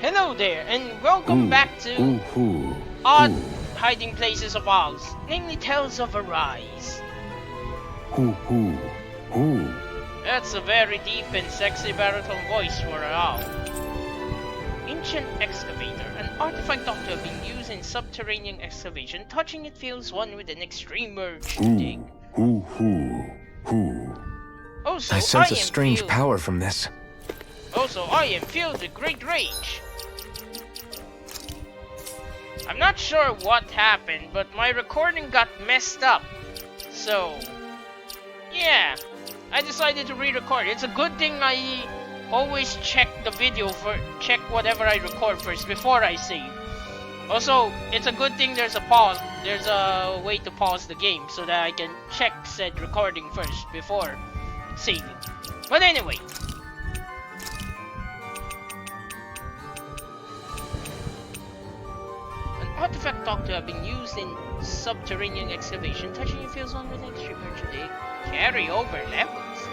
Hello there, and welcome back to Odd Hiding Places of Oz, namely Tales of Arise. That's a very deep and sexy baritone voice for an owl. Ancient excavator, an artifact thought to have been used in subterranean excavation. Touching it feels one with an extreme urge to dig. Also, I sense a strange power from this. Also, I am filled with great rage. I'm not sure what happened, but my recording got messed up. So, yeah, I decided to re-record. It's a good thing I always check the video check whatever I record first before I save. Also, it's a good thing there's a way to pause the game so that I can check said recording first before saving. But anyway. Artifact thought to have been used in subterranean excavation. Touching it feels one with extreme urge today. Carry over levels.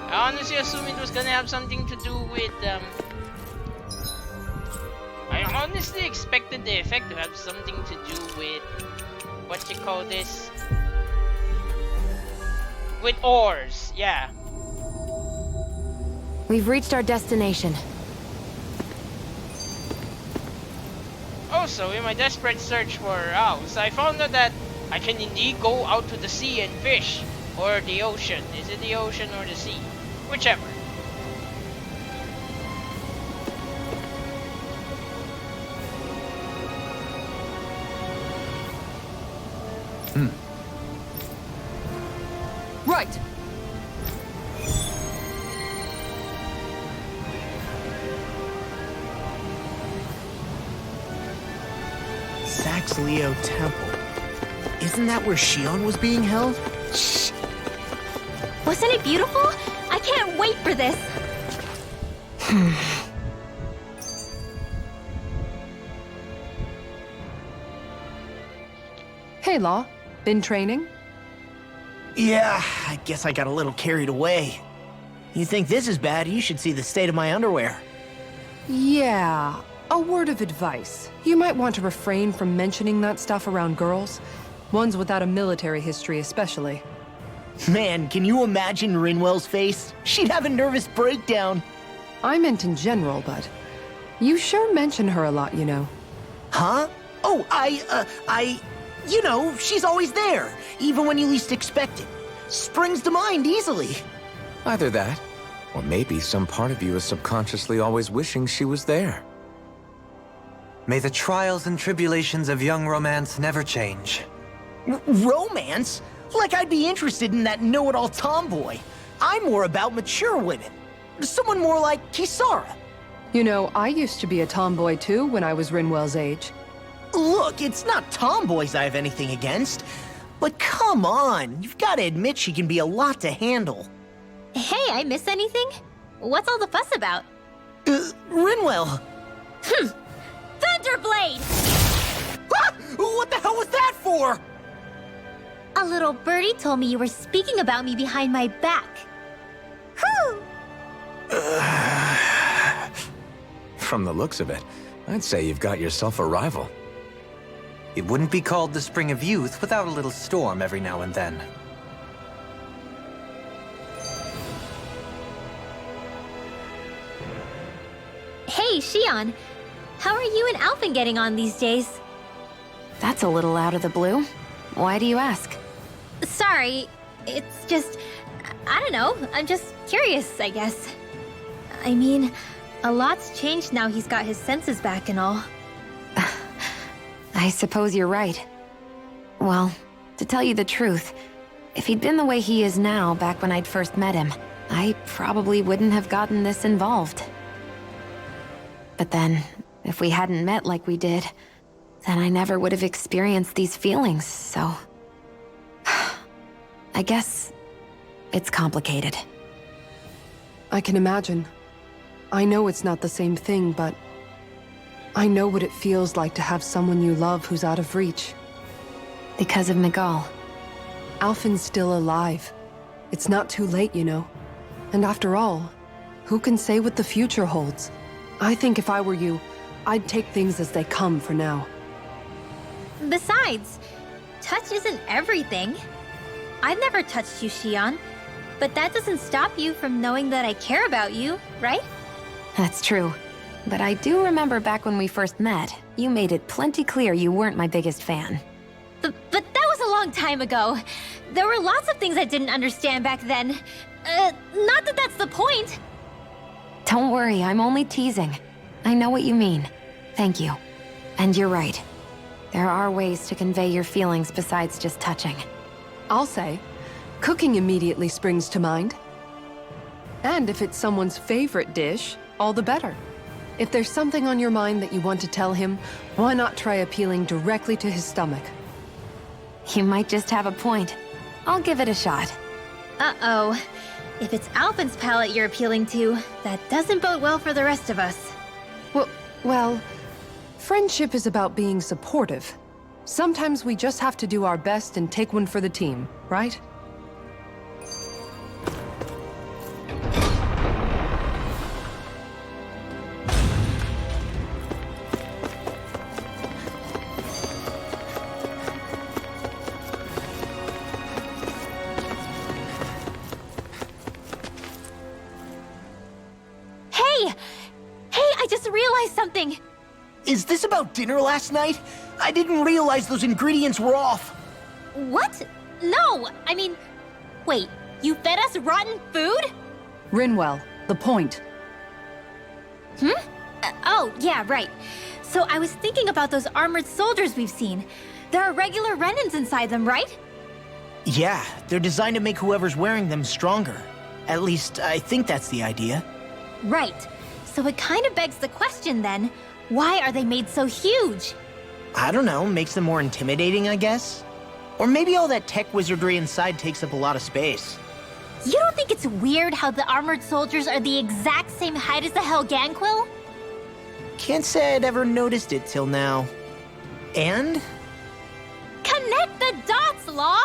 I honestly assumed it was gonna have something to do with I honestly expected the effect to have something to do with what you call this? With ores, yeah. We've reached our destination. Also, in my desperate search for owls, I found out that I can indeed go out to the sea and fish. Or the ocean. Is it the ocean or the sea? Whichever. Right. Leo Temple. Isn't that where Shione was being held? Shh. Wasn't it beautiful? I can't wait for this. Hey, Law. Been training? Yeah, I guess I got a little carried away. You think this is bad, you should see the state of my underwear. Yeah. A word of advice. You might want to refrain from mentioning that stuff around girls. Ones without a military history especially. Man, can you imagine Rinwell's face? She'd have a nervous breakdown. I meant in general, but you sure mention her a lot, you know. Huh? Oh, you know, she's always there, even when you least expect it. Springs to mind easily. Either that, or maybe some part of you is subconsciously always wishing she was there. May the trials and tribulations of young romance never change. Romance? Like I'd be interested in that know-it-all tomboy. I'm more about mature women. Someone more like Kisara. You know, I used to be a tomboy too when I was Rinwell's age. Look, it's not tomboys I have anything against. But come on, you've got to admit she can be a lot to handle. Hey, I miss anything? What's all the fuss about? Rinwell. Thunderblade! Ah! What the hell was that for? A little birdie told me you were speaking about me behind my back. Whew! From the looks of it, I'd say you've got yourself a rival. It wouldn't be called the Spring of Youth without a little storm every now and then. Hey, Shione. How are you and Alphen getting on these days? That's a little out of the blue. Why do you ask? Sorry, it's just... I don't know, I'm just curious, I guess. I mean, a lot's changed now he's got his senses back and all. I suppose you're right. Well, to tell you the truth, if he'd been the way he is now back when I'd first met him, I probably wouldn't have gotten this involved. But then, if we hadn't met like we did, then I never would have experienced these feelings, so... I guess it's complicated. I can imagine. I know it's not the same thing, but I know what it feels like to have someone you love who's out of reach. Because of Miguel. Alphen's still alive. It's not too late, you know. And after all, who can say what the future holds? I think if I were you, I'd take things as they come for now. Besides, touch isn't everything. I've never touched you, Shion, but that doesn't stop you from knowing that I care about you, right? That's true. But I do remember back when we first met, you made it plenty clear you weren't my biggest fan. But that was a long time ago. There were lots of things I didn't understand back then. Not that that's the point. Don't worry, I'm only teasing. I know what you mean. Thank you. And you're right. There are ways to convey your feelings besides just touching. I'll say, cooking immediately springs to mind. And if it's someone's favorite dish, all the better. If there's something on your mind that you want to tell him, why not try appealing directly to his stomach? You might just have a point. I'll give it a shot. Uh-oh. If it's Alphen's palate you're appealing to, that doesn't bode well for the rest of us. Well, friendship is about being supportive. Sometimes we just have to do our best and take one for the team, right? Hey, I just realized something. Is this about dinner last night? I didn't realize those ingredients were off. What? No, I mean, wait, you fed us rotten food? Rinwell, the point. Oh, yeah, right. So I was thinking about those armored soldiers we've seen. There are regular Renans inside them, right? Yeah, they're designed to make whoever's wearing them stronger. At least, I think that's the idea. Right. So it kind of begs the question then, why are they made so huge? I don't know, makes them more intimidating, I guess? Or maybe all that tech wizardry inside takes up a lot of space. You don't think it's weird how the armored soldiers are the exact same height as the Helganquil? Can't say I'd ever noticed it till now. And? Connect the dots, Law!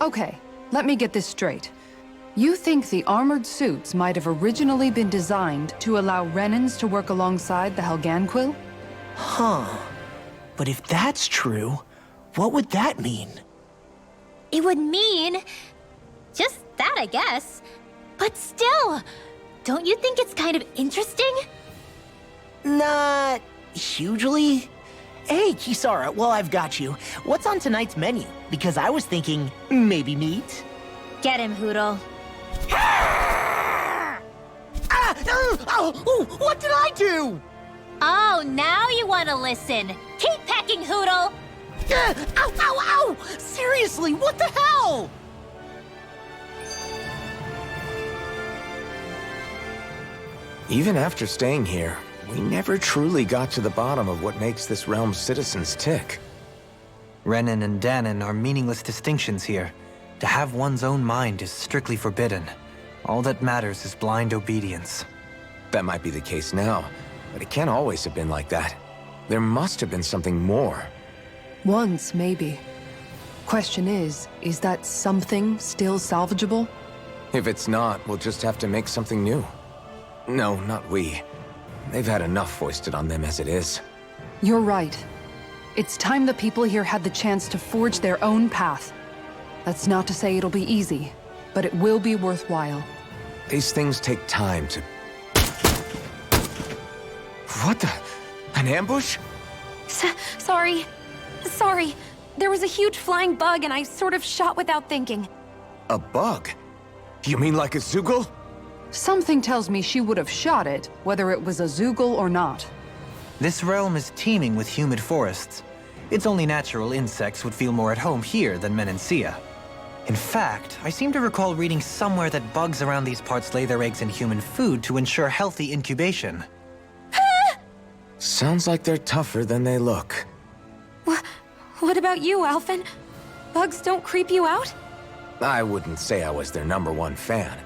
Okay, let me get this straight. You think the armored suits might have originally been designed to allow Renans to work alongside the Helganquil? Huh. But if that's true, what would that mean? It would mean... just that, I guess. But still, don't you think it's kind of interesting? Not hugely. Hey, Kisara, while I've got you, what's on tonight's menu? Because I was thinking, maybe meat? Get him, Hootle. What did I do? Oh, now you want to listen. Keep pecking, Hootle! Ow! Seriously, what the hell? Even after staying here, we never truly got to the bottom of what makes this realm's citizens tick. Renan and Danon are meaningless distinctions here. To have one's own mind is strictly forbidden. All that matters is blind obedience. That might be the case now, but it can't always have been like that. There must have been something more. Once, maybe. Question is that something still salvageable? If it's not, we'll just have to make something new. No, not we. They've had enough foisted on them as it is. You're right. It's time the people here had the chance to forge their own path. That's not to say it'll be easy, but it will be worthwhile. These things take time to... What the... An ambush? Sorry. There was a huge flying bug and I sort of shot without thinking. A bug? You mean like a Zoogle? Something tells me she would have shot it, whether it was a Zoogle or not. This realm is teeming with humid forests. It's only natural insects would feel more at home here than Menancia. In fact, I seem to recall reading somewhere that bugs around these parts lay their eggs in human food to ensure healthy incubation. Sounds like they're tougher than they look. What about you, Alphen? Bugs don't creep you out? I wouldn't say I was their #1 fan.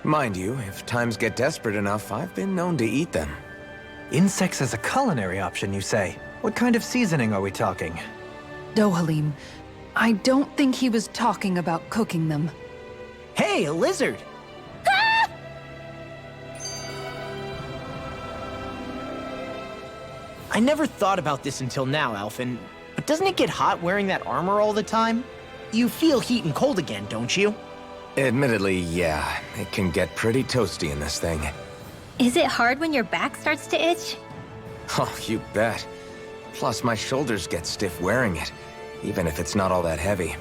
Mind you, if times get desperate enough, I've been known to eat them. Insects as a culinary option, you say? What kind of seasoning are we talking? Dohalim, I don't think he was talking about cooking them. Hey, a lizard! I never thought about this until now, Alphen, but doesn't it get hot wearing that armor all the time? You feel heat and cold again, don't you? Admittedly, yeah. It can get pretty toasty in this thing. Is it hard when your back starts to itch? Oh, you bet. Plus, my shoulders get stiff wearing it, even if it's not all that heavy.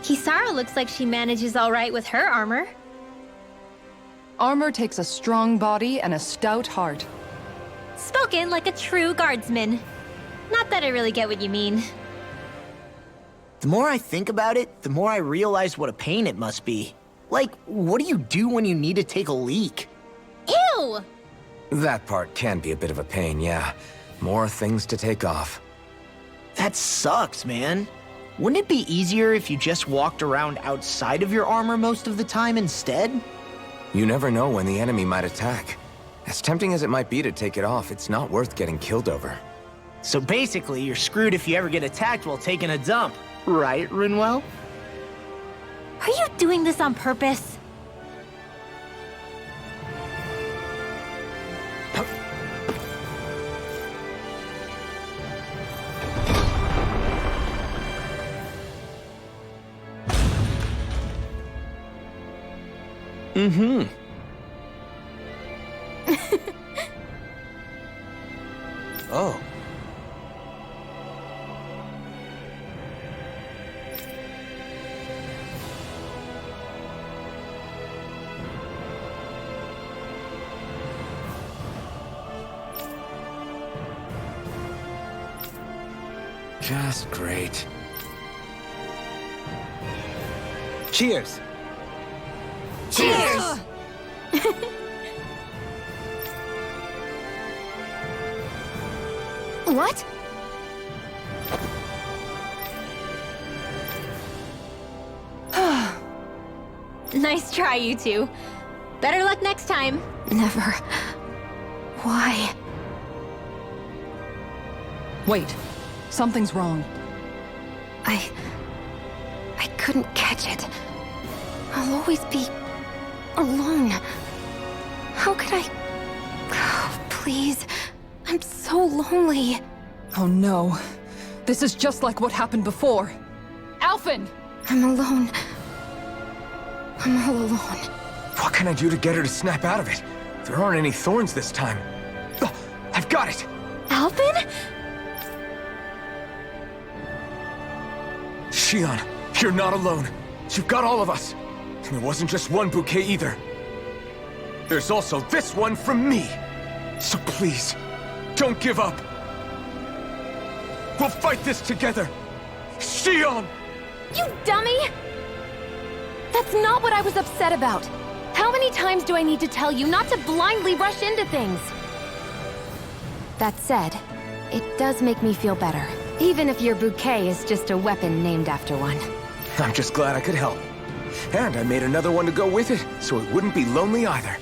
Kisara looks like she manages all right with her armor. Armor takes a strong body and a stout heart. Spoken like a true guardsman. Not that I really get what you mean. The more I think about it, the more I realize what a pain it must be. Like, what do you do when you need to take a leak? Ew! That part can be a bit of a pain, yeah. More things to take off. That sucks, man. Wouldn't it be easier if you just walked around outside of your armor most of the time instead? You never know when the enemy might attack. As tempting as it might be to take it off, it's not worth getting killed over. So basically, you're screwed if you ever get attacked while taking a dump. Right, Rinwell? Are you doing this on purpose? Mm-hmm. Oh. Just great. Cheers! Cheers! What? Nice try, you two. Better luck next time. Never. Why? Wait, something's wrong. I couldn't catch it. I'll always be alone. How could I... Oh, please. I'm so lonely. Oh no. This is just like what happened before. Alphen! I'm alone. I'm all alone. What can I do to get her to snap out of it? There aren't any thorns this time. Oh, I've got it! Alphen? Shion, you're not alone. You've got all of us. And it wasn't just one bouquet either. There's also this one from me. So please, don't give up. We'll fight this together. Shion! You dummy! That's not what I was upset about. How many times do I need to tell you not to blindly rush into things? That said, it does make me feel better. Even if your bouquet is just a weapon named after one. I'm just glad I could help. And I made another one to go with it, so it wouldn't be lonely either.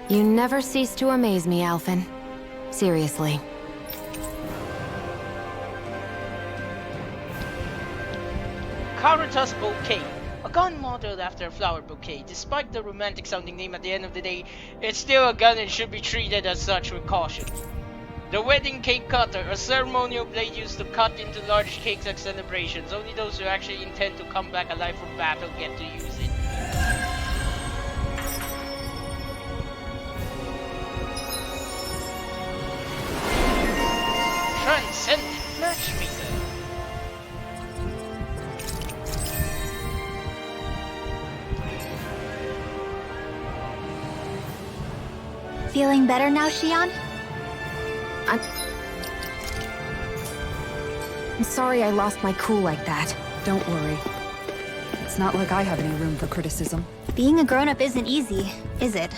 You never cease to amaze me, Alphen. Seriously. Karuta's Bouquet. A gun modeled after a flower bouquet. Despite the romantic sounding name, at the end of the day, it's still a gun and should be treated as such with caution. The wedding cake cutter, a ceremonial blade used to cut into large cakes at celebrations. Only those who actually intend to come back alive from battle get to use it. Transcendent Matchmaker. Feeling better now, Shion? I'm sorry I lost my cool like that. Don't worry. It's not like I have any room for criticism. Being a grown-up isn't easy, is it?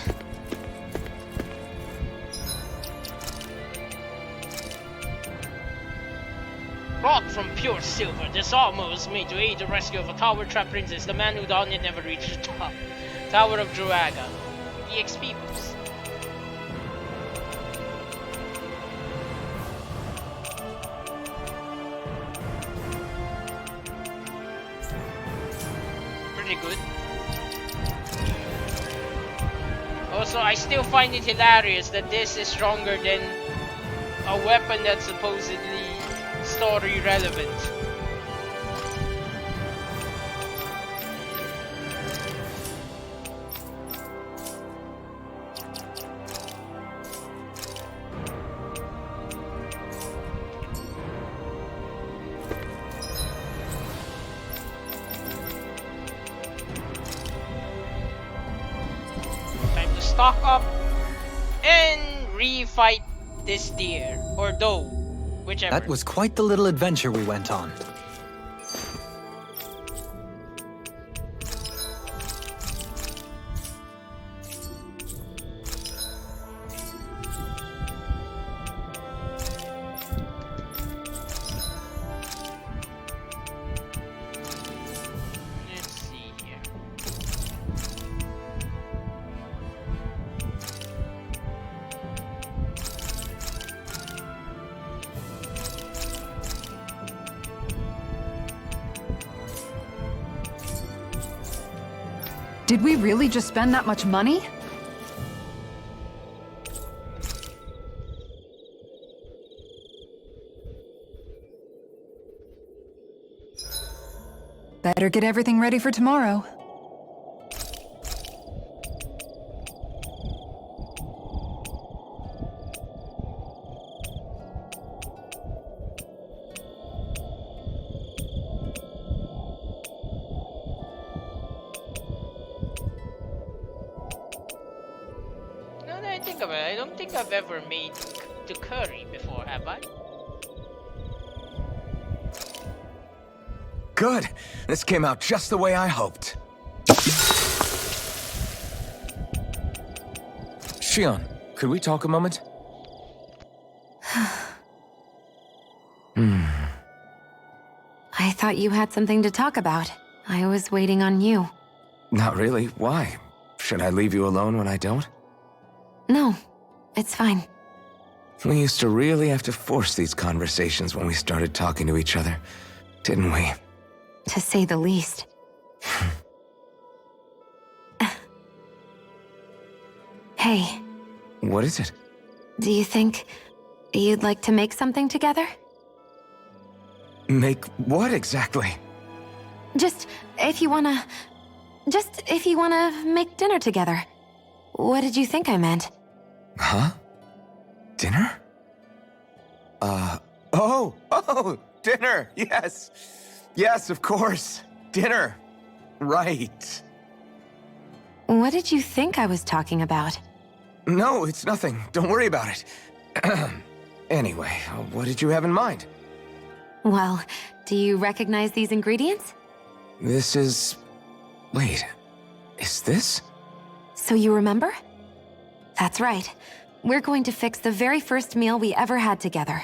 Wrought from pure silver, this armor was made to aid the rescue of a tower-trapped princess. The man who donned it never reached the top. Tower of Druaga. EXP boost. Pretty good. Also, I still find it hilarious that this is stronger than a weapon that's supposedly story relevant. Time to stock up and refight this deer or doe, whichever. That was quite the little adventure we went on. Let's see here. Did we really just spend that much money? Better get everything ready for tomorrow. Now that I think of it, I don't think I've ever made the curry before, have I? Good. This came out just the way I hoped. Shion, could we talk a moment? I thought you had something to talk about. I was waiting on you. Not really. Why? Should I leave you alone when I don't? No, it's fine. We used to really have to force these conversations when we started talking to each other, didn't we? To say the least. Hey, What is it? do you think you'd like to make something together? Make what exactly? Just if you wanna make dinner together. What did you think I meant? Huh? Dinner? Oh, dinner, yes. Yes, of course. Dinner. Right. What did you think I was talking about? No, it's nothing. Don't worry about it. Anyway, what did you have in mind? Well, do you recognize these ingredients? This is... Wait, is this? So you remember? That's right. We're going to fix the very first meal we ever had together.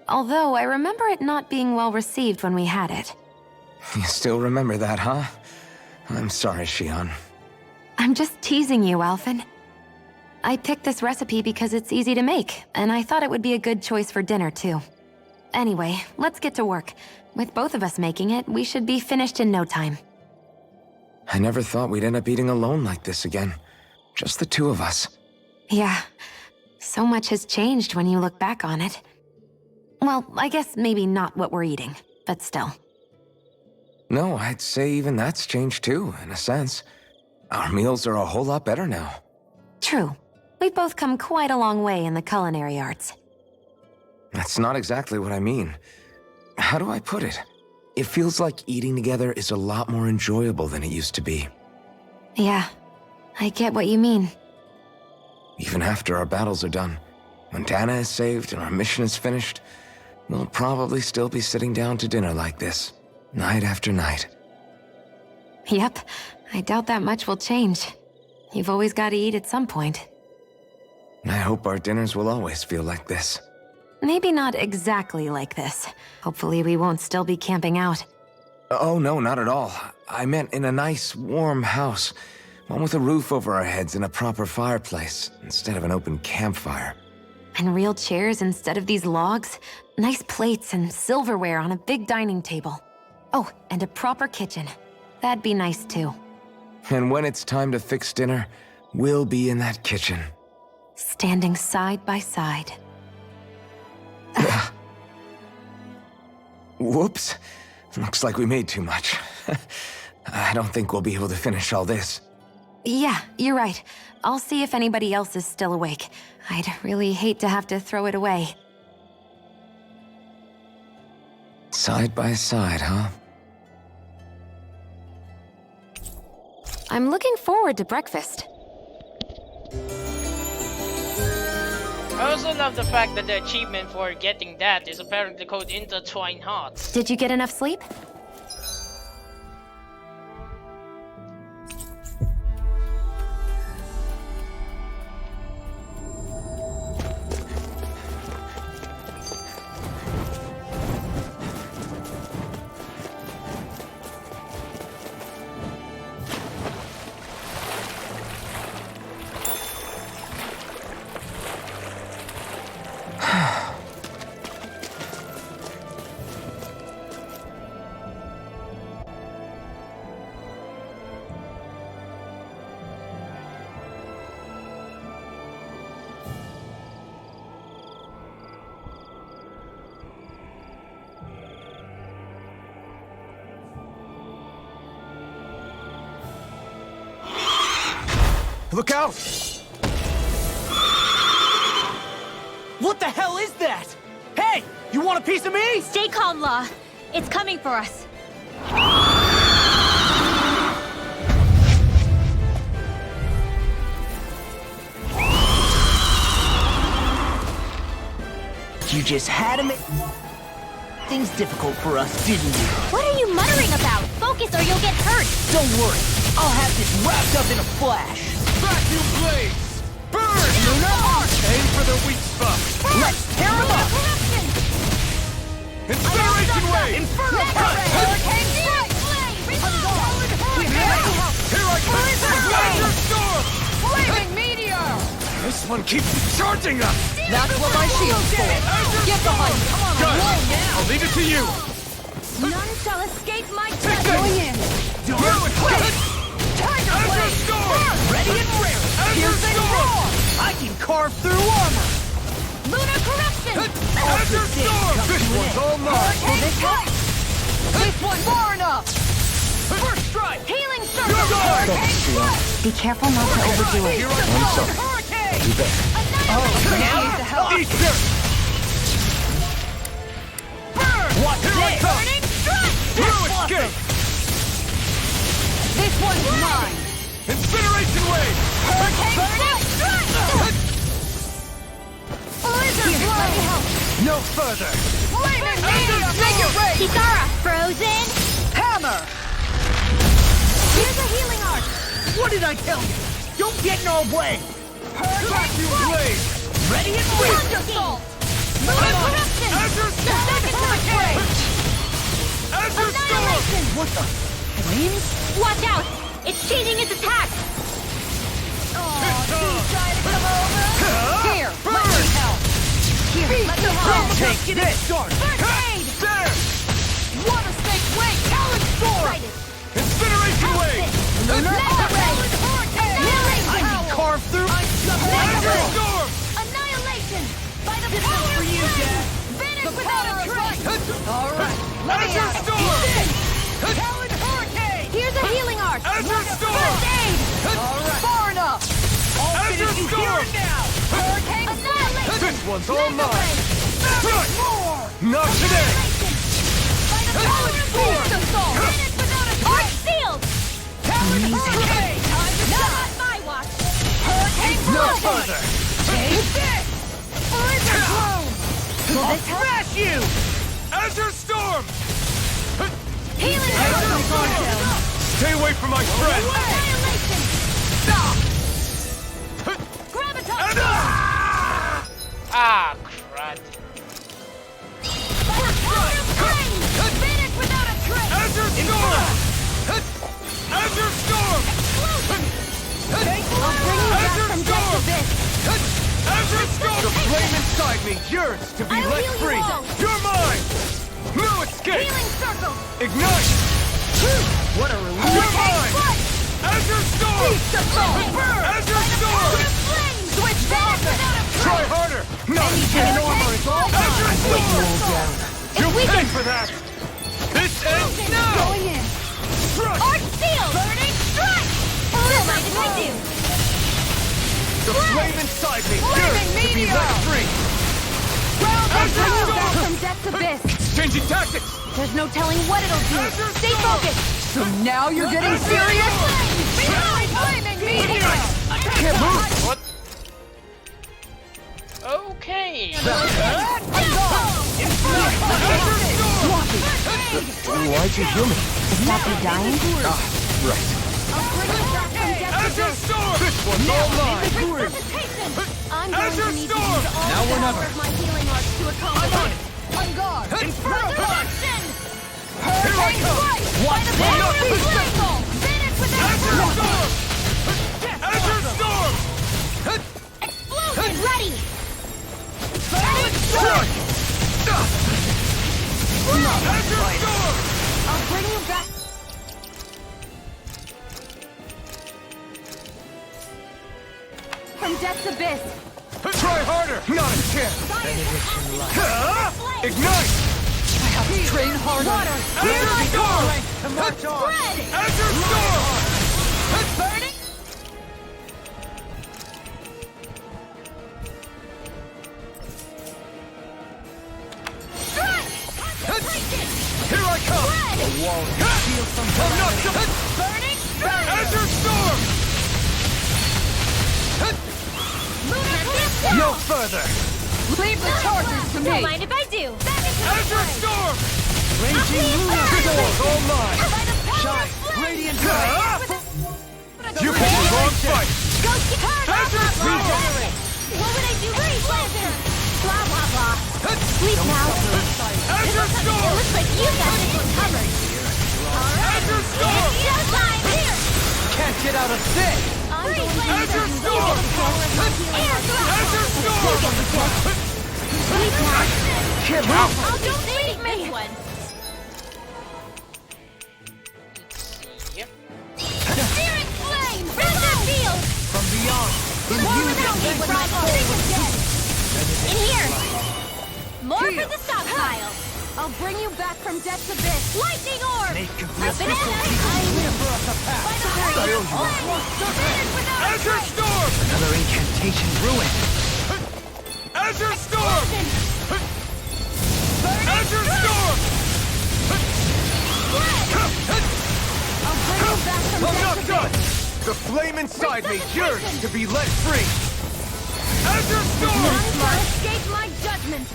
Although I remember it not being well received when we had it. You still remember that, huh? I'm sorry, Shion. I'm just teasing you, Alphen. I picked this recipe because it's easy to make, and I thought it would be a good choice for dinner, too. Anyway, let's get to work. With both of us making it, we should be finished in no time. I never thought we'd end up eating alone like this again. Just the two of us. Yeah, so much has changed when you look back on it. Well, I guess maybe not what we're eating, but still. No, I'd say even that's changed too, in a sense. Our meals are a whole lot better now. True. We've both come quite a long way in the culinary arts. That's not exactly what I mean. How do I put it? It feels like eating together is a lot more enjoyable than it used to be. Yeah, I get what you mean. Even after our battles are done, when Dana is saved and our mission is finished, we'll probably still be sitting down to dinner like this, night after night. Yep, I doubt that much will change. You've always got to eat at some point. I hope our dinners will always feel like this. Maybe not exactly like this. Hopefully we won't still be camping out. Oh, no, not at all. I meant in a nice, warm house. One with a roof over our heads and a proper fireplace, instead of an open campfire. And real chairs instead of these logs. Nice plates and silverware on a big dining table. Oh, and a proper kitchen. That'd be nice too. And when it's time to fix dinner, we'll be in that kitchen. Standing side by side. Whoops. Looks like we made too much. I don't think we'll be able to finish all this. Yeah, you're right. I'll see if anybody else is still awake. I'd really hate to have to throw it away. Side by side, huh? I'm looking forward to breakfast. I also love the fact that the achievement for getting that is apparently called Intertwine Hearts. Did you get enough sleep? Look out! What the hell is that? Hey, you want a piece of me? Stay calm, Law. It's coming for us. You just had him. Things difficult for us, didn't you? What are you muttering about? Focus or you'll get hurt. Don't worry, I'll have this wrapped up in a flash. Vacuum blades! Burn! Aim for the weak spot! Let's tear him up! Incineration wave! Inferno punch! Hurricane strike! Here I come! Laser storm! Flaming meteor! This one keeps charging us! That's what my shield's for. Get behind me. Good! I'll leave it to you! None shall escape my Take touch. Going in. Fluid blade! Tiger Azure blade! storm! Ready and rare! Piercing roar! I can carve through armor! Lunar corruption! Azure storm! This one's all mine! This one far enough! First strike! Healing You're circle! mine! Be careful not to overdo it. I'm sorry. Hurricane! You bet. Appreciate the help. Eat this! Watch Here I this! come! Fluid Disruptor! escape! This one's mine. Incineration wave! Blizzard blow! No further! Flaming meteor! Make it rain! Kisara, frozen! Hammer! Here's a healing arc! What did I tell you? Don't get in our way! Vacuum blade! Ready and ready! Thunderbolt! Lunar corruption! Azure The second hurricane! Azure storm! Annihilation! What the? Flames? Watch out! It's changing its attack! Here, let me help. Here, let me help. Take this! Start! First aid! There! Water snake wing! Talon sword! Excited! Incineration wave! Mega ray! Healing I can power! carve through... Azure storm! Annihilation! By the power for you, of Dad. Vanish without a trace! All right, let me Azure have it. storm! Talon hurricane! Here's a healing arc! Azure storm! First aid! All right, Far enough. I'll Azure finish you storm! here and now! Hurricane! Annihilation! This one's all Mega mine! ray! More! Not today! Annihilation! By the power of Force Vanish assault! without a trace! Arc sealed! Talon hurricane! Time to Not on my watch! Hurricane No blow! further! Take this! Blizzard bloom! I'll smash you! Azure storm! Healing Azure storm! Stay away from my friend! Annihilation! Stop! Graviton! Ah, crud. By the power of flame! Vanish without a trace! Azure storm! Azure storm! Explosion! I'll bring you back Azure from death storm! abyss! Azure storm! The flame inside me yearns to be I'll let heal you free! all. You're mine! No escape! Healing circle! Ignite! What a relief! You're mine! Azure storm! Burn! Azure storm! Flame! Switch vanish without a Try trace! harder! Not Anything in armor is all Azure mine! storm! If You'll we pay can... for that! Going in. Arch Seal! Burning Strike! Don't mind if I do. The flame inside me Flaming yearns to be meteor! let free! Azure Bring you Storm! back from Death's Abyss. Changing tactics! There's no telling what it'll do. Stay focused. So now you're getting serious? Behind flaming meteor! Can't move! What? Okay. Why'd you heal me? Stop you dying? Right. Azure Storm! This one's all mine! I'm going to need to use all Now the or power never. of my healing arts to accomplish it. On guard! Resurrection! Here I come! Watch the power of flame! Finish with Azure Storm! Azure Storm! Explosion! Ready! Strike! Azure Storm! I'll bring you back. From Death's Abyss. Try harder! Not a chance! Ignite! I have to train harder! Azure Storm! To march on! Azure Storm! Burning! Here I come! The wall feel some Burning! Azure Storm! No further! Leave the torches to Don't me! mind if I do. Azure Storm! This one's all mine! Shine! Radiant You picked the wrong fight! Go turn! Azure Storm! What would I do? Freeze laser! Blah, blah, blah. Sleep now. Azure It Storm! looks like you got this one covered. Azure Storm! It's showtime! Here! Can't get out of this! I'm going to Azure use Storm! the power of my healing arts. Azure You get the Storm! gist. Sleep now. Can't move! Oh, don't leave me! One. Let's see. Searing flame! Razor field! From beyond! More without me when my king is dead! In here! More for the stockpile! I'll bring you back from Death's Abyss! Lightning orb! A banana! Azure Storm! Another incantation ruined. Azure Storm! Azure Storm! I'm not done! The flame inside me yearns to be let free! Azure Storm! None shall escape my judgment!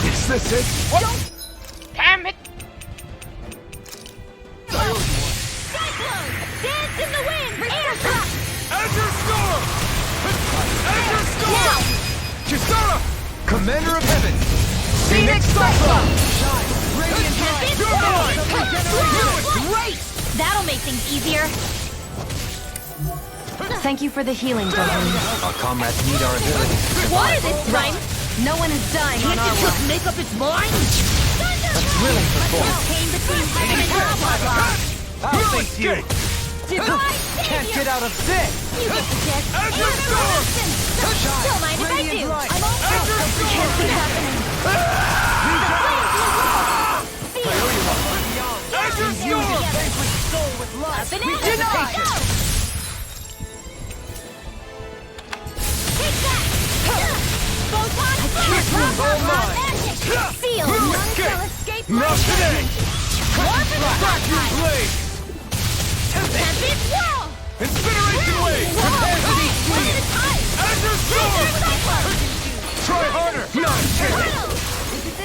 Is this it? Damn it! Cyclone! Dance in the wind! Air shock! Azure Storm! Azure Storm! Now! Kisara! Commander of Heaven! Phoenix Cyclone! Radiant light! You're mine! Great! That'll make things easier. Thank you for the healing, Gohan. Our comrades need our abilities to survive. Water this rhyme! No one is dying on our just make up its mind? Thrilling performance. Pain between heaven and blah, blah, blah. I'll face you. Divine Can't savior! get out of this. You get the gist. Azure Storm! Don't mind if I do. I'm all Azure Storm! Can't see happening. Azure Storm! A banana! Go! Take that! Photon This one's all mine! magic! Seal! You None escape! shall escape my Not today! More for the Vacuum stockpile! blade! Tempest whirl! Incineration wave! Prepare to be clean! Azure Storm! Try harder! Not a chance!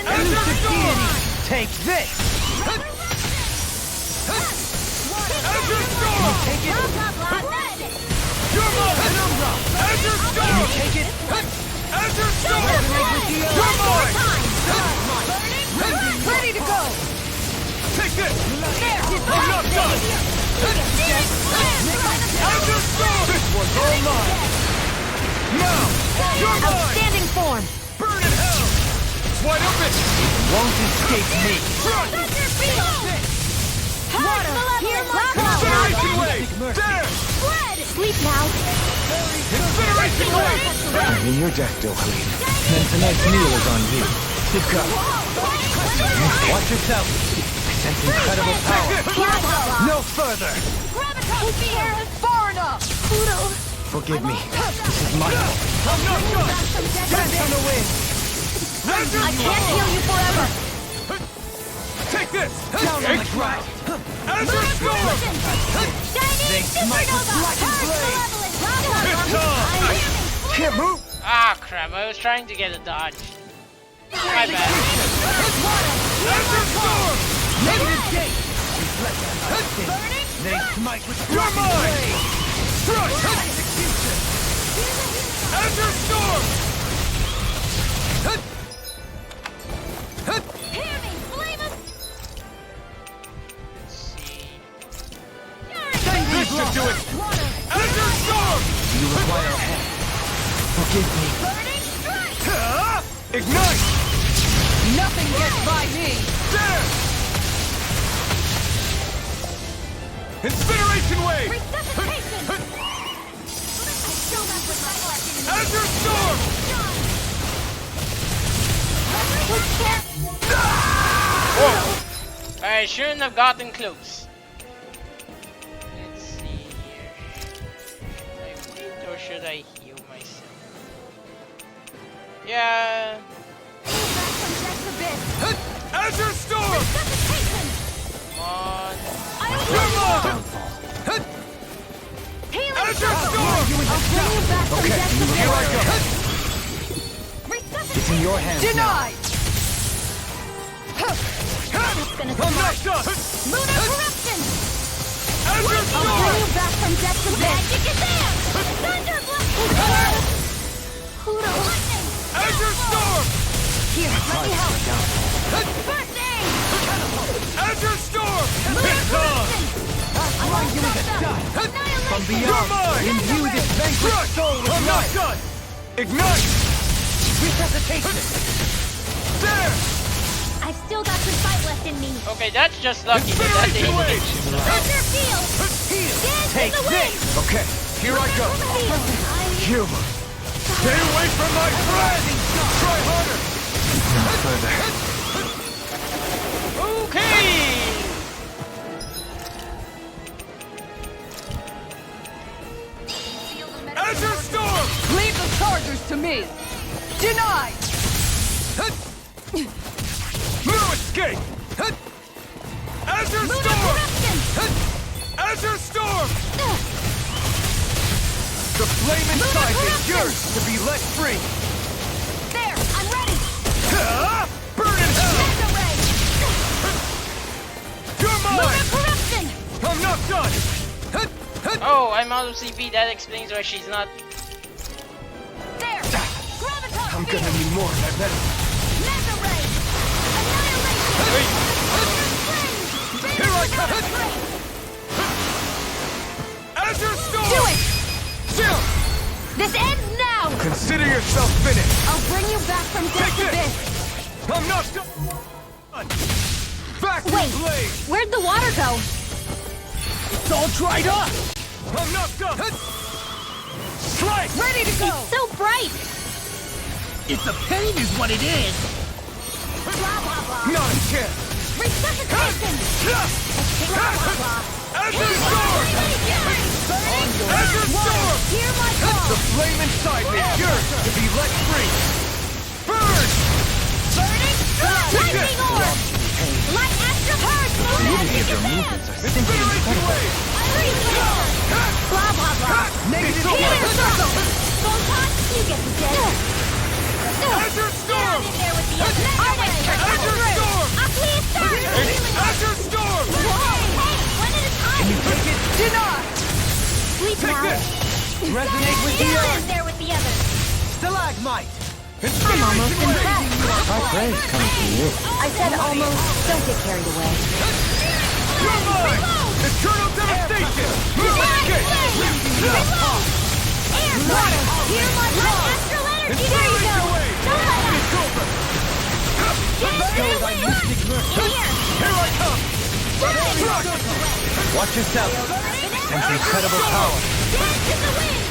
Azure Storm! Take this. Azure Storm! Take it. You're mine! Azure Storm! Take it. Azure Storm! You're mine! Ready to go! Take this! I'm not done! Azure Storm! This one's all mine! Now! You're mine! Outstanding form. Burn in hell! It's wide open! Won't escape me. Water! Here's my Incineration wave! There! Sleep now! Incineration wave! I'm in your death, Dohalim. And tonight's meal is on you. To go. Watch yourself. I sense incredible power. No further. Gravitas sphere! Far enough! Pluto! Forgive me. This is my fault. I'm not done! Dance on the wind. I can't heal you forever! Take this! Down on the ground. Azure Storm! Shining supernova! It's on! Can't move. Ah, crap. I was trying to get a dodge. My bad. Azure Storm! Negative gate. Reflect on my sin. They smite with You're mine! Crush! execution. Azure Storm! Hear me, flame of... Let's see. This should do it! Azure Storm! You require help. Forgive me. Burning strike! Ignite! Nothing gets by me! There! Incineration Wave! Resuscitation! Azure Storm! Whoa! I shouldn't have gotten close. Let's see here. Should I wait or should I heal myself? Yeah. Azure Storm! Come on. Come on! Azure Storm! Okay, here I go. It's in your hands now. Denied! I'm not done! Lunar corruption! Azure I'll Storm! bring you back from death to magic is there! Thunder blast! Pluto! Lightning! Azure Storm! Here, let me help! First aid! Azure Storm! Lunar It's on! corruption! Find you in the sky. From Annihilation! You're beyond, mine! imbue this vanquished Crush! soul with I'm not life. done! Ignite! Resuscitation. There! I've still got some fight left in me. Okay, that's just lucky that that Incineration didn't Wave! hit. Thunder field! Dance Take in the this. wind! Okay, here I go! Field! You! Stay away from my friend! Try harder! No further. Okay. Azure Storm! Leave the chargers to me! Denied! No escape! Azure Lunar Storm! corruption! Azure Storm! The flame inside is yours to be let free! There! I'm ready! Burn in hell! Mega ray! You're Lunar mine! corruption! I'm not done! Oh, I'm out of CP. That explains why she's not. There! Gravitas I'm field! gonna need more of that medicine. Mega ray! Annihilation! Here I come! Azure Storm! Do it! Chill! This ends now! Consider yourself finished! I'll bring you back from death Take to this! this! I'm not done! Back to Wait! blaze! Where'd the water go? It's all dried up! I'm not done! Strike! Ready to go! It's so bright! It's a pain is what it is! Blah blah blah! Not a chance! Resuscitation! Blah blah blah! Azure Storm! Azure Storm! Hear my call! The flame inside is yours to be let free! Burn! Burning strike! Lightning orb! Light astral purge! Magic is there! Incineration Wave! Blah blah blah! Negative Healing circle! Photon, you get the dead! Azure Storm! In there with the Arctic! Azure Storm! Aqueous Star! Azure Storm! Whoa! Hey! One at a time! Take it. Denied! Sleep Take now! this! Resonate with the Still in earth. there with the others! Stalagmite. Incineration Wave! Our praise comes from you. I said almost. Don't get carried away. You're mine! Eternal devastation! Escape! Reload! Air! Water! Hear my call! Astral energy! There you go! Incineration Wave! Don't let up! It's over! Dance in the wind! In here! Here I come! Watch yourself. Sense incredible power. Dance in the wind!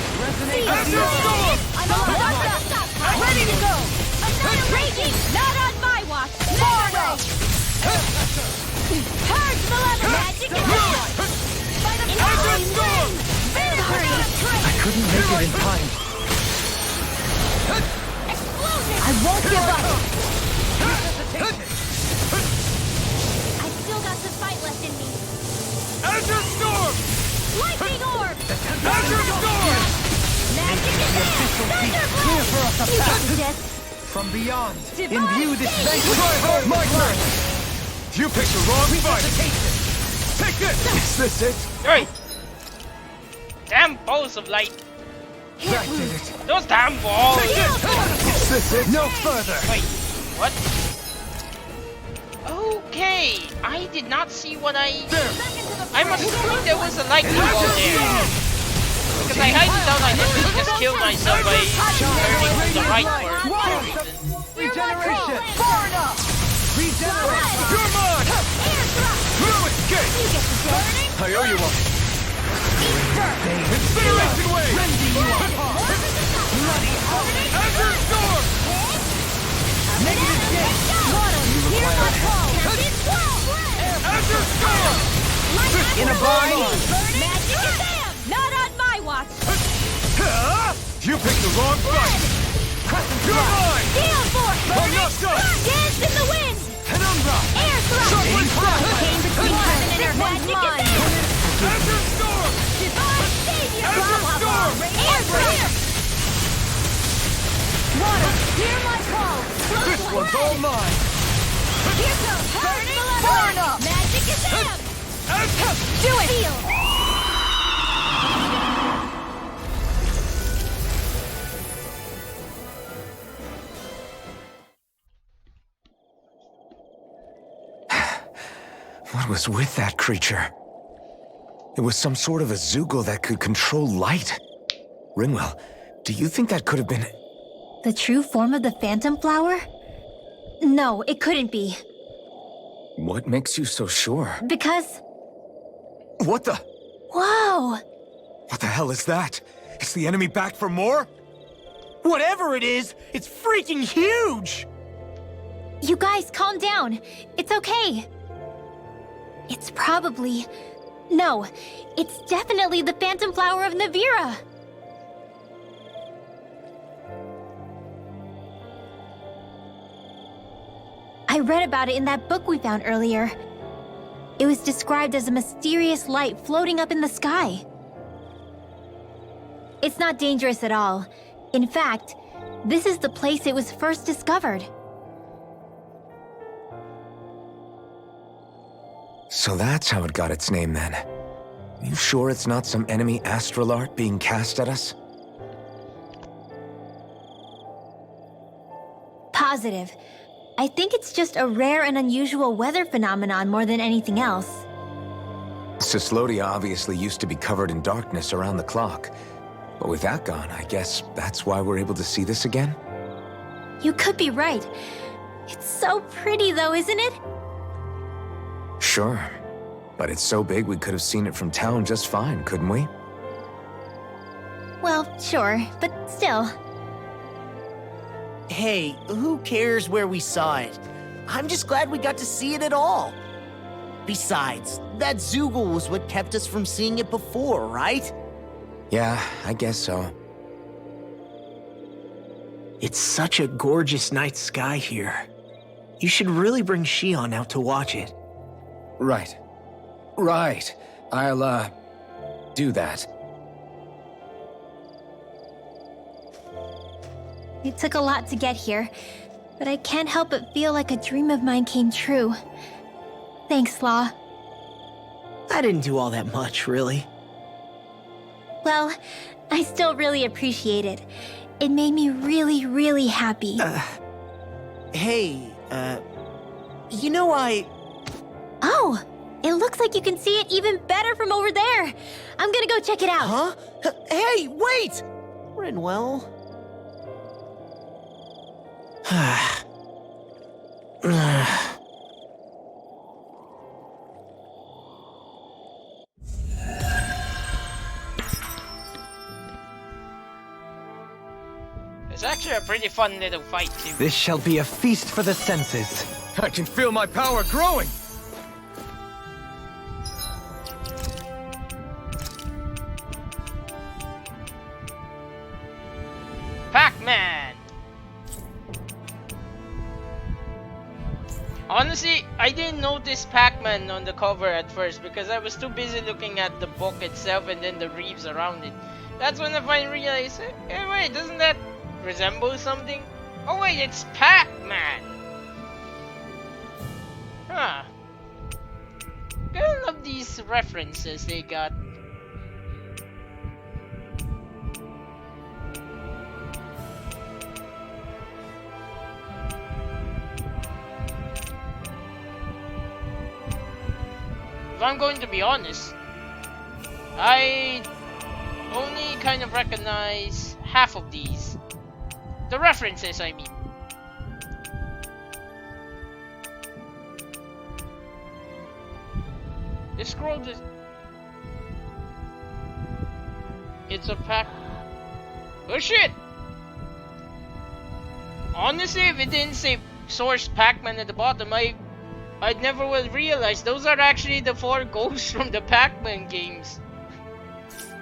Azure Storm! I'm all done! Ready to go! Annihilation! Not on my watch! Far Purge malevolence! Magic attack! By the power of wind! I couldn't make it in time. Explosion! I won't give up! I've still got some fight left in me. Azure Storm! Lightning orb! Azure Storm! Magic attack! Clear for us a You got path the death. from beyond. Divine Imbue this Sage! vanquish. My turn! You picked the wrong fight! Take this! Is this it? Right. Damn balls of light. That did it! Those damn balls. Take this! Is this it? No further. Wait, what? Okay, I did not see what I must think there was a lightning ball there. Because I highly doubt I didn't really just kill myself by turning to the right for some reason. Regeneration. Far enough! Regeneration. You're mine! Air thrust! No escape! You get the burning! I owe you one. Easter! Incineration Wave! Bloody Azure Storm! Negative J! Water! Hear my call! Azure Storm! In a bind. Magic Azam! Not on my watch! You picked the wrong fight! You're mine! Gale Force! I'm not done! Dance in the wind! Penumbra! Air thrust! Came between heaven and earth! Magic Azam! Azure Storm! Divine Savior! Azure Storm! Air thrust! Water! Hear my call! This one's all mine! Here goes! Burning Far enough! Magic Azam! Do it! Feel! What was with that creature? It was some sort of a Zoogle that could control light. Rinwell, do you think that could have been... The true form of the phantom flower? No, it couldn't be. What makes you so sure? Because... What the... Whoa! What the hell is that? Is the enemy back for more? Whatever it is, it's freaking huge! You guys, calm down. It's okay. It's probably... No, it's definitely the phantom flower of Navira. I read about it in that book we found earlier. It was described as a mysterious light floating up in the sky. It's not dangerous at all. In fact, this is the place it was first discovered. So that's how it got its name then. You sure it's not some enemy astral art being cast at us? Positive. I think it's just a rare and unusual weather phenomenon more than anything else. Cislodia obviously used to be covered in darkness around the clock. But with that gone, I guess that's why we're able to see this again? You could be right. It's so pretty though, isn't it? Sure. But it's so big we could have seen it from town just fine, couldn't we? Well, sure, but still. Hey, who cares where we saw it? I'm just glad we got to see it at all. Besides, that Zoogle was what kept us from seeing it before, right? Yeah, I guess so. It's such a gorgeous night sky here. You should really bring Shion out to watch it. Right. Right. I'll, do that. It took a lot to get here, but I can't help but feel like a dream of mine came true. Thanks, Law. I didn't do all that much, really. Well, I still really appreciate it. It made me really, really happy. Hey, you know Oh, it looks like you can see it even better from over there. I'm gonna go check it out. Huh? Hey, wait! Rinwell. It's actually a pretty fun little fight too. This shall be a feast for the senses. I can feel my power growing! Pac-Man! Honestly, I didn't notice Pac-Man on the cover at first because I was too busy looking at the book itself and then the reefs around it. That's when I finally realized, hey wait, doesn't that resemble something? Oh wait, it's Pac-Man! Huh. I love these references they got. If I'm going to be honest, I only kind of recognize half of these. The references, I mean. This scroll is... It's a pack... Oh shit! Honestly, if it didn't say Source Pac-Man at the bottom, I'd never would realize those are actually the 4 ghosts from the Pac-Man games.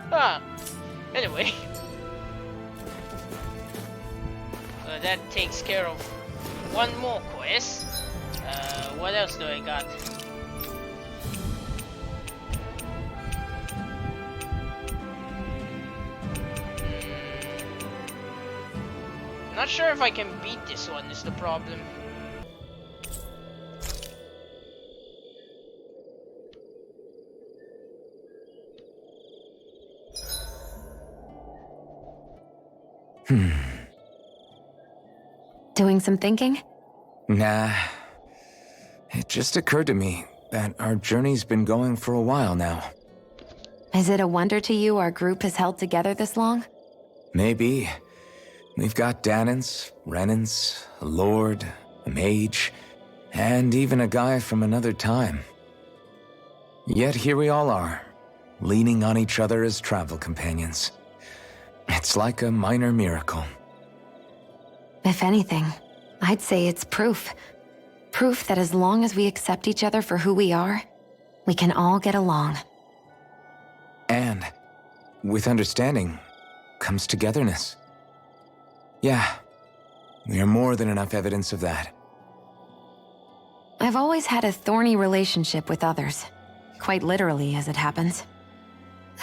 Huh. Anyway. So that takes care of one more quest. What else do I got? Not sure if I can beat this one is the problem. Doing some thinking? Nah. It just occurred to me that our journey's been going for a while now. Is it a wonder to you our group has held together this long? Maybe. We've got Danance, Renance, a lord, a mage, and even a guy from another time. Yet here we all are, leaning on each other as travel companions. It's like a minor miracle. If anything, I'd say it's proof. Proof that as long as we accept each other for who we are, we can all get along. And with understanding comes togetherness. Yeah, we are more than enough evidence of that. I've always had a thorny relationship with others. Quite literally, as it happens.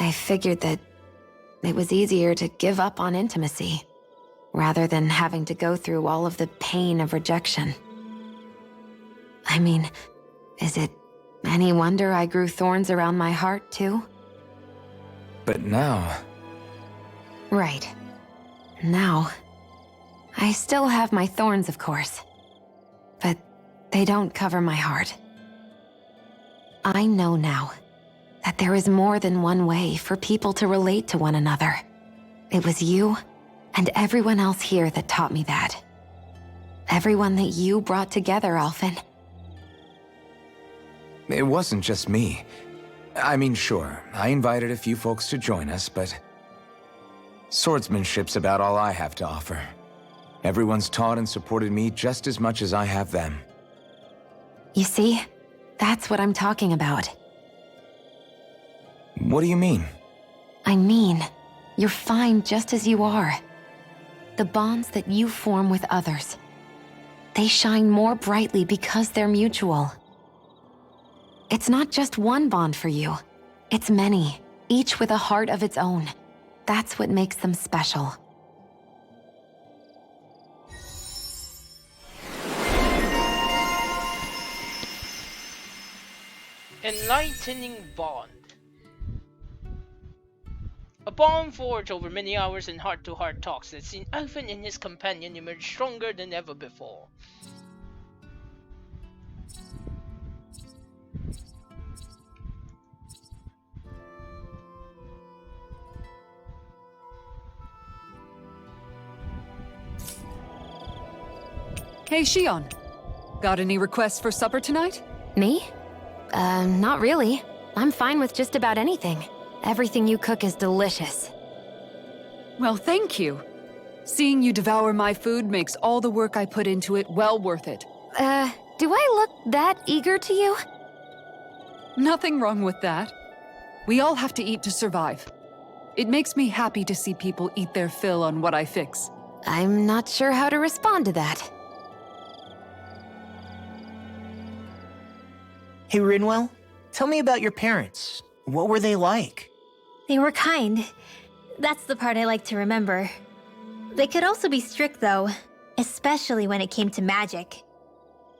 I figured that it was easier to give up on intimacy, rather than having to go through all of the pain of rejection. I mean, is it any wonder I grew thorns around my heart, too? But now... Right. Now... I still have my thorns, of course. But they don't cover my heart. I know now that there is more than one way for people to relate to one another. It was you and everyone else here that taught me that. Everyone that you brought together, Alphen. It wasn't just me. I mean, sure, I invited a few folks to join us, but... swordsmanship's about all I have to offer. Everyone's taught and supported me just as much as I have them. You see? That's what I'm talking about. What do you mean? I mean, you're fine just as you are. The bonds that you form with others, they shine more brightly because they're mutual. It's not just one bond for you. It's many, each with a heart of its own. That's what makes them special. Enlightening Bond. A bond forged over many hours and heart-to-heart talks that's seen Alphen and his companion emerge stronger than ever before. Hey, Shione. Got any requests for supper tonight? Me? Not really. I'm fine with just about anything. Everything you cook is delicious. Well, thank you. Seeing you devour my food makes all the work I put into it well worth it. Do I look that eager to you? Nothing wrong with that. We all have to eat to survive. It makes me happy to see people eat their fill on what I fix. I'm not sure how to respond to that. Hey, Rinwell, tell me about your parents. What were they like? They were kind. That's the part I like to remember. They could also be strict, though, especially when it came to magic.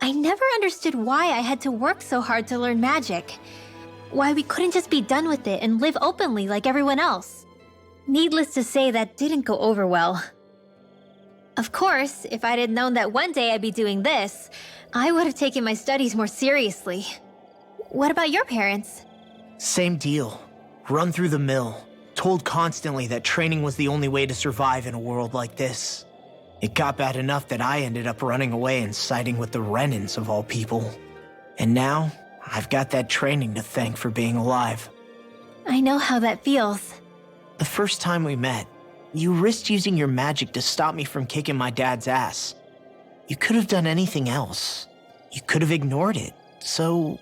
I never understood why I had to work so hard to learn magic. Why we couldn't just be done with it and live openly like everyone else. Needless to say, that didn't go over well. Of course, if I'd had known that one day I'd be doing this, I would have taken my studies more seriously. What about your parents? Same deal. Run through the mill. Told constantly that training was the only way to survive in a world like this. It got bad enough that I ended up running away and siding with the Renans of all people. And now, I've got that training to thank for being alive. I know how that feels. The first time we met, you risked using your magic to stop me from kicking my dad's ass. You could have done anything else. You could have ignored it. So,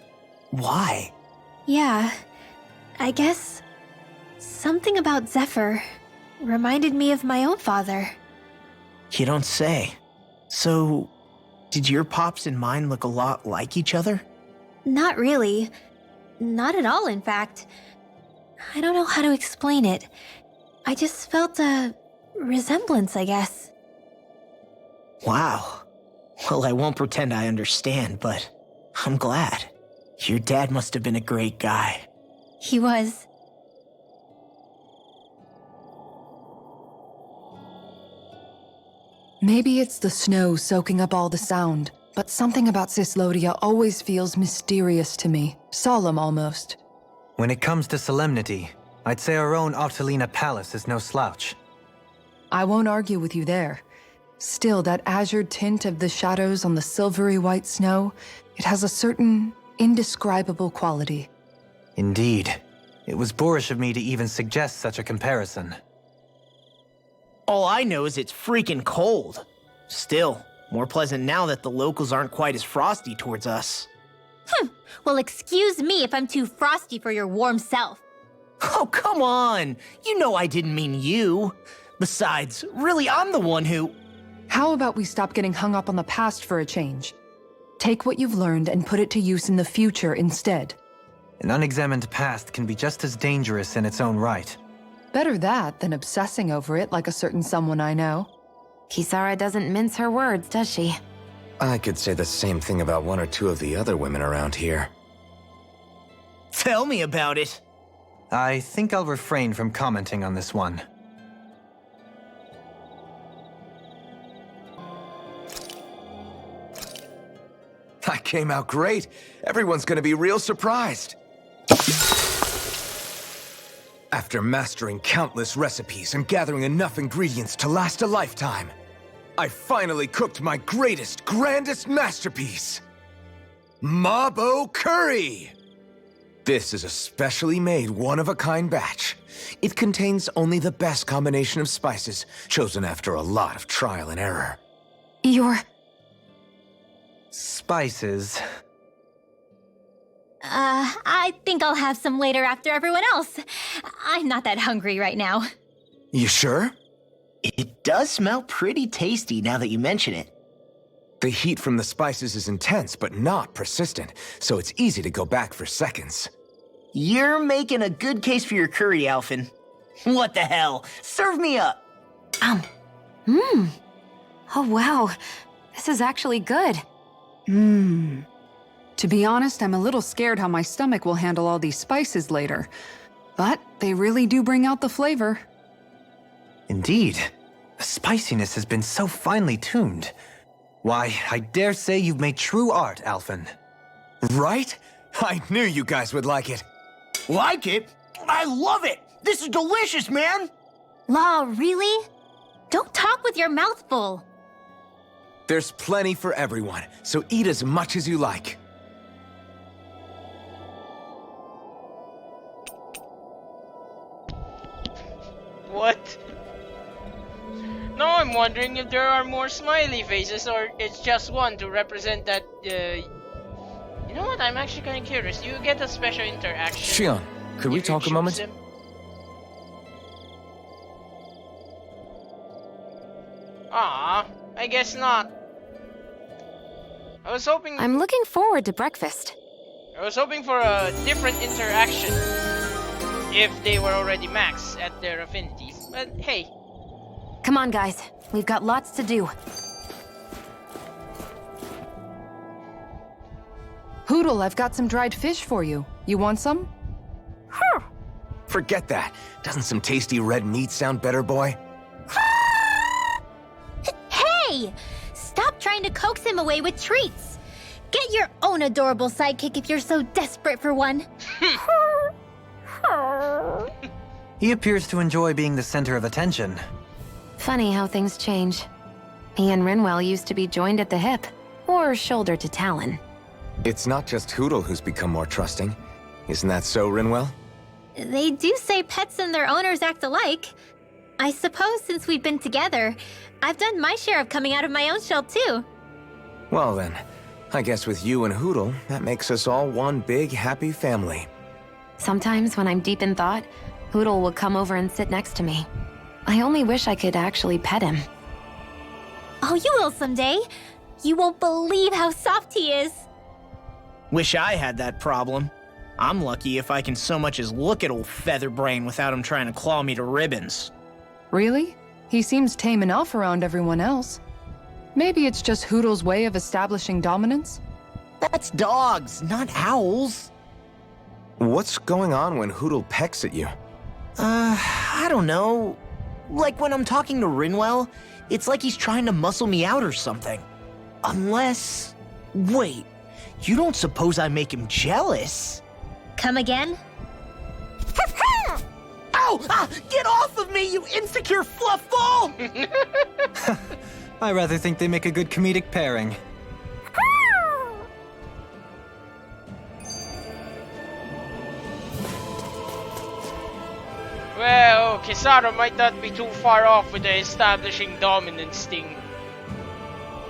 why? Yeah, I guess something about Zephyr reminded me of my own father. You don't say. So, did your pops and mine look a lot like each other? Not really. Not at all, in fact. I don't know how to explain it. I just felt a resemblance, I guess. Wow. Well, I won't pretend I understand, but I'm glad. Your dad must have been a great guy. He was. Maybe it's the snow soaking up all the sound, but something about Cislodia always feels mysterious to me. Solemn, almost. When it comes to solemnity, I'd say our own Octalina Palace is no slouch. I won't argue with you there. Still, that azure tint of the shadows on the silvery white snow, it has a certain indescribable quality. Indeed. It was boorish of me to even suggest such a comparison. All I know is it's freaking cold. Still, more pleasant now that the locals aren't quite as frosty towards us. Well, excuse me if I'm too frosty for your warm self. Oh, come on! You know I didn't mean you. Besides, really, I'm the one who... How about we stop getting hung up on the past for a change? Take what you've learned and put it to use in the future instead. An unexamined past can be just as dangerous in its own right. Better that than obsessing over it like a certain someone I know. Kisara doesn't mince her words, does she? I could say the same thing about one or two of the other women around here. Tell me about it. I think I'll refrain from commenting on this one. I came out great. Everyone's gonna be real surprised. After mastering countless recipes and gathering enough ingredients to last a lifetime, I finally cooked my greatest, grandest masterpiece. Mabo Curry! This is a specially made, one-of-a-kind batch. It contains only the best combination of spices, chosen after a lot of trial and error. You're... Spices. I think I'll have some later after everyone else. I'm not that hungry right now. You sure? It does smell pretty tasty now that you mention it. The heat from the spices is intense, but not persistent, so it's easy to go back for seconds. You're making a good case for your curry, Alphen. What the hell? Serve me up! Oh wow, this is actually good. To be honest, I'm a little scared how my stomach will handle all these spices later. But they really do bring out the flavor. Indeed. The spiciness has been so finely tuned. Why, I dare say you've made true art, Alphen. Right? I knew you guys would like it. Like it? I love it! This is delicious, man! Law, really? Don't talk with your mouth full. There's plenty for everyone, so eat as much as you like. What? No, I'm wondering if there are more smiley faces or it's just one to represent that, You know what? I'm actually kind of curious. You get a special interaction. Shion, could we if you talk a choose moment? him? Aw, I guess not. I was hoping I'm looking forward to breakfast. for a different interaction if they were already max at their affinities. But hey, Come on, guys. We've got lots to do. Hoodle, I've got some dried fish for you. You want some? Forget that. Doesn't some tasty red meat sound better, boy? Hey! Stop trying to coax him away with treats. Get your own adorable sidekick if you're so desperate for one. He appears to enjoy being the center of attention. Funny how things change. He and Rinwell used to be joined at the hip, or shoulder to talon. It's not just Hoodle who's become more trusting. Isn't that so, Rinwell? They do say pets and their owners act alike. I suppose since we've been together, I've done my share of coming out of my own shell too. Well then, I guess with you and Hoodle, that makes us all one big happy family. Sometimes when I'm deep in thought, Hoodle will come over and sit next to me. I only wish I could actually pet him. Oh, you will someday. You won't believe how soft he is. Wish I had that problem. I'm lucky if I can so much as look at old Featherbrain without him trying to claw me to ribbons. Really? He seems tame enough around everyone else. Maybe it's just Hoodle's way of establishing dominance? That's dogs, not owls. What's going on when Hoodle pecks at you? I don't know. Like when I'm talking to Rinwell, it's like he's trying to muscle me out or something. Unless... Wait, you don't suppose I make him jealous? Come again? Ow! Ah, get off of me, you insecure fluffball! I rather think they make a good comedic pairing. well, Kisara might not be too far off with the establishing dominance thing.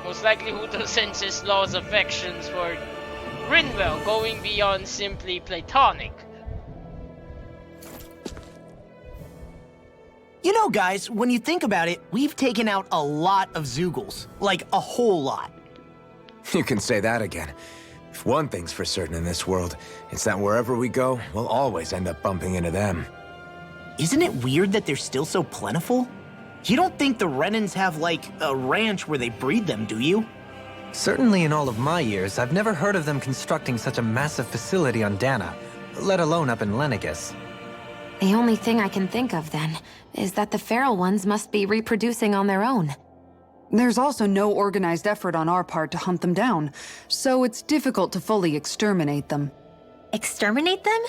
Most likely Hoodle senses Law's affections for Rinwell going beyond simply platonic. You know, guys, when you think about it, we've taken out a lot of Zoogles. Like, a whole lot. You can say that again. If one thing's for certain in this world, it's that wherever we go, we'll always end up bumping into them. Isn't it weird that they're still so plentiful? You don't think the Renans have, like, a ranch where they breed them, do you? Certainly in all of my years, I've never heard of them constructing such a massive facility on Dana, let alone up in Lenegus. The only thing I can think of, then, is that the feral ones must be reproducing on their own. There's also no organized effort on our part to hunt them down, so it's difficult to fully exterminate them. Exterminate them?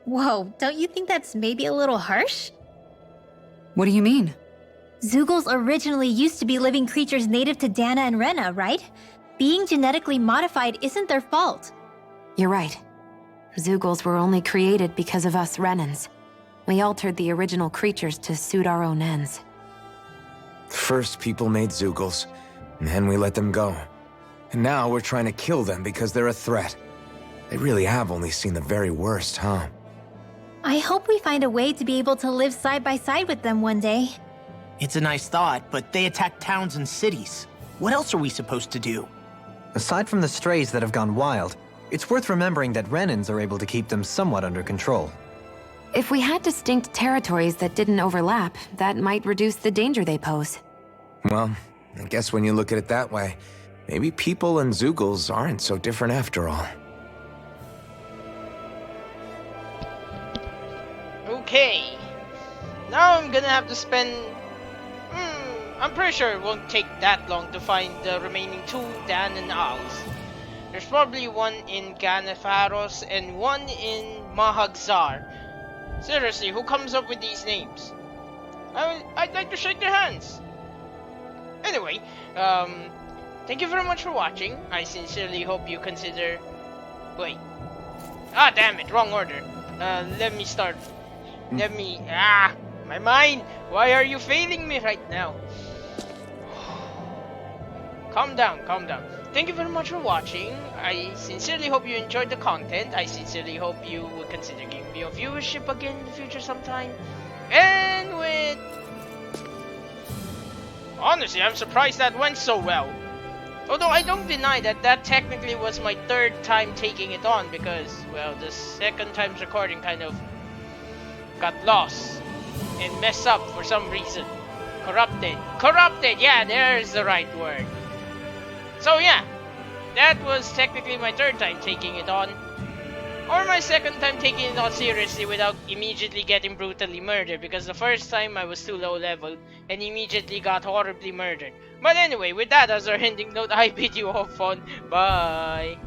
Whoa, don't you think that's maybe a little harsh? What do you mean? Zoogles originally used to be living creatures native to Dana and Rena, right? Being genetically modified isn't their fault. You're right. Zoogles were only created because of us Renans. We altered the original creatures to suit our own ends. First, people made Zoogles, and then we let them go. And now we're trying to kill them because they're a threat. They really have only seen the very worst, huh? I hope we find a way to be able to live side by side with them one day. It's a nice thought, but they attack towns and cities. What else are we supposed to do? Aside from the strays that have gone wild, it's worth remembering that Renans are able to keep them somewhat under control. If we had distinct territories that didn't overlap, that might reduce the danger they pose. Well, I guess when you look at it that way, maybe people and Zoogles aren't so different after all. Okay. Now I'm gonna have to spend... I'm pretty sure it won't take that long to find the remaining 2 Danan Owls. There's probably one in Ganafaros and one in Mahagzar. Seriously, who comes up with these names? I'd like to shake their hands. Anyway, thank you very much for watching. I sincerely hope you consider... Wait. Ah, damn it, wrong order. Let me start. My mind! Why are you failing me right now? Calm down, calm down. Thank you very much for watching. I sincerely hope you enjoyed the content. I sincerely hope you will consider giving me a viewership again in the future sometime. And with... Honestly, I'm surprised that went so well. Although I don't deny that that technically was my third time taking it on because, well, the second time's recording kind of got lost and messed up for some reason. Corrupted. Corrupted! Yeah, there's the right word. So yeah, that was technically my third time taking it on. Or my second time taking it on seriously without immediately getting brutally murdered, because the first time I was too low level and immediately got horribly murdered. But anyway, with that as our ending note, I bid you all fun. Bye!